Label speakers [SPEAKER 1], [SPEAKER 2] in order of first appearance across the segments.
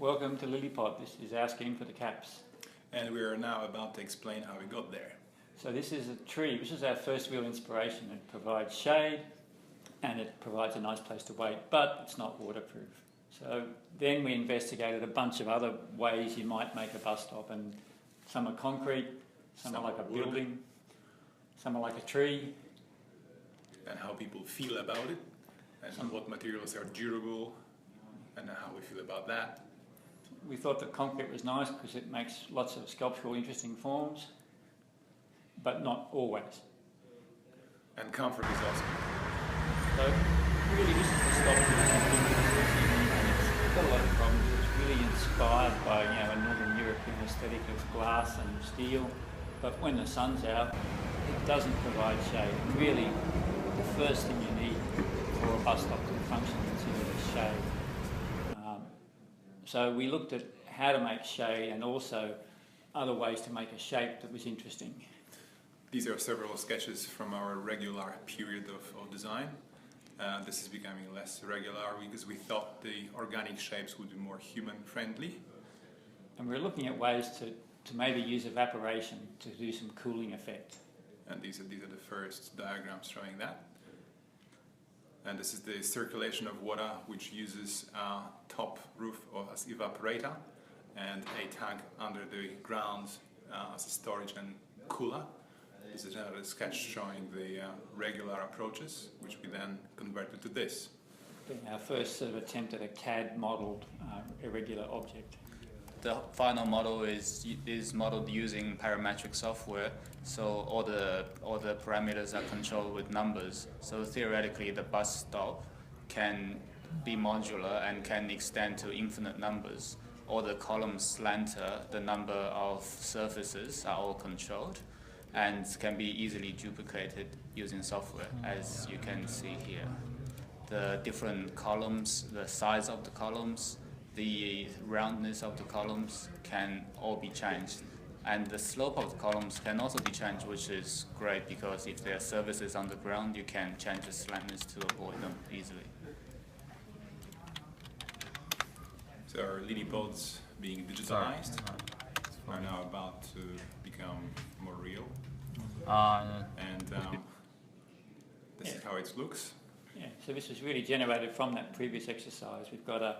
[SPEAKER 1] Welcome to LilyPod. This is our scheme for the caps.
[SPEAKER 2] And we are now about to explain how we got there.
[SPEAKER 1] So this is a tree. This is our first real inspiration. It provides shade and it provides a nice place to wait, but it's not waterproof. So then we investigated a bunch of other ways you might make a bus stop, and some are concrete, some are like a building, some are like a tree.
[SPEAKER 2] And how people feel about it, and what materials are durable, and how we feel about that.
[SPEAKER 1] We thought that concrete was nice because it makes lots of sculptural interesting forms, but not always.
[SPEAKER 2] And comfort is also important.
[SPEAKER 1] So really this is the stop that it's got a lot of problems. It's really inspired by a Northern European aesthetic of glass and steel, but when the sun's out it doesn't provide shade. And really the first thing you need for a bus stop to function is shade. So we looked at how to make shade and also other ways to make a shape that was interesting.
[SPEAKER 2] These are several sketches from our regular period of design. This is becoming less regular because we thought the organic shapes would be more human-friendly.
[SPEAKER 1] And we're looking at ways to maybe use evaporation to do some cooling effect.
[SPEAKER 2] And these are the first diagrams showing that. And this is the circulation of water, which uses a top roof as evaporator and a tank under the ground as a storage and cooler. This is another sketch showing the regular approaches, which we then converted to this.
[SPEAKER 1] Our first sort of attempt at a CAD modelled irregular object.
[SPEAKER 3] The final model is modeled using parametric software, so all the parameters are controlled with numbers. So theoretically, the bus stop can be modular and can extend to infinite numbers. All the columns slanter, the number of surfaces are all controlled, and can be easily duplicated using software, as you can see here. The different columns, the size of the columns, the roundness of the columns can all be changed, and the slope of the columns can also be changed, which is great because if there are surfaces on the ground, you can change the slantness to avoid them easily.
[SPEAKER 2] So our LilyPods being digitalized are now about to become more real. And this is how it looks.
[SPEAKER 1] Yeah, so this was really generated from that previous exercise. We've got a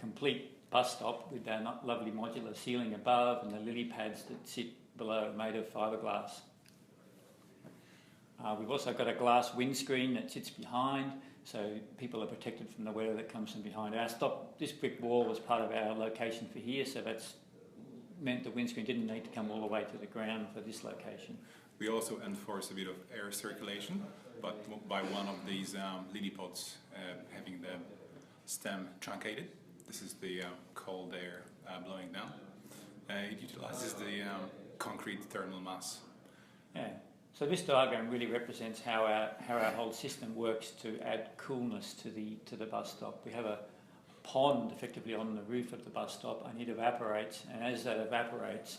[SPEAKER 1] complete bus stop with our lovely modular ceiling above and the lily pads that sit below made of fiberglass. We've also got a glass windscreen that sits behind, so people are protected from the weather that comes from behind. This brick wall was part of our location for here, so that's meant the windscreen didn't need to come all the way to the ground for this location.
[SPEAKER 2] We also enforce a bit of air circulation, but by one of these LilyPods having the stem truncated. This is the cold air blowing down. It utilizes the concrete thermal mass.
[SPEAKER 1] Yeah. So this diagram really represents how our whole system works to add coolness to the bus stop. We have a pond effectively on the roof of the bus stop, and it evaporates. And as that evaporates,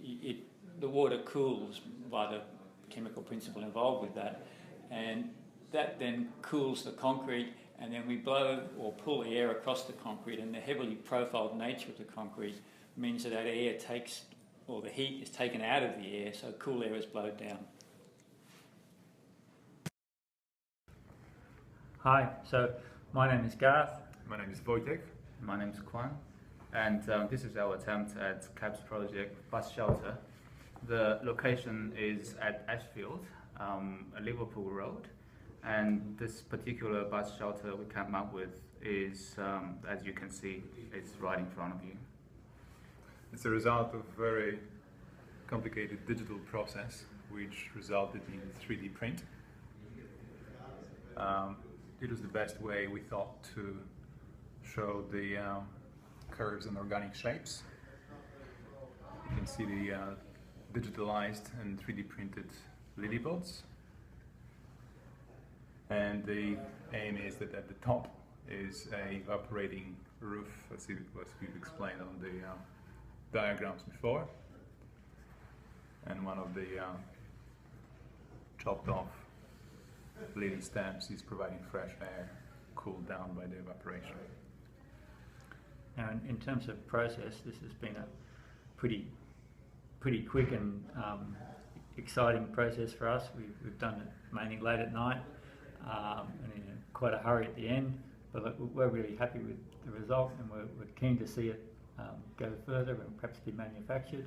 [SPEAKER 1] the water cools by the chemical principle involved with that, and that then cools the concrete. And then we blow or pull air across the concrete, and the heavily profiled nature of the concrete means that air takes, or the heat is taken out of the air, so cool air is blown down. Hi, so my name is Garth.
[SPEAKER 2] My name is Wojtek.
[SPEAKER 3] My name is Kwan, and this is our attempt at CAPS project bus shelter. The location is at Ashfield, Liverpool Road. And this particular bus shelter we came up with is, as you can see, it's right in front of you.
[SPEAKER 2] It's a result of a very complicated digital process which resulted in 3D print. It was the best way, we thought, to show the curves and organic shapes. You can see the digitalized and 3D printed LilyPods. And the aim is that at the top is a evaporating roof, as we've explained on the diagrams before, and one of the chopped off lily stems is providing fresh air, cooled down by the evaporation.
[SPEAKER 1] Now, in terms of process, this has been a pretty quick and exciting process for us. We've done it mainly late at night and in quite a hurry at the end, but we're really happy with the result, and we're keen to see it go further and perhaps be manufactured.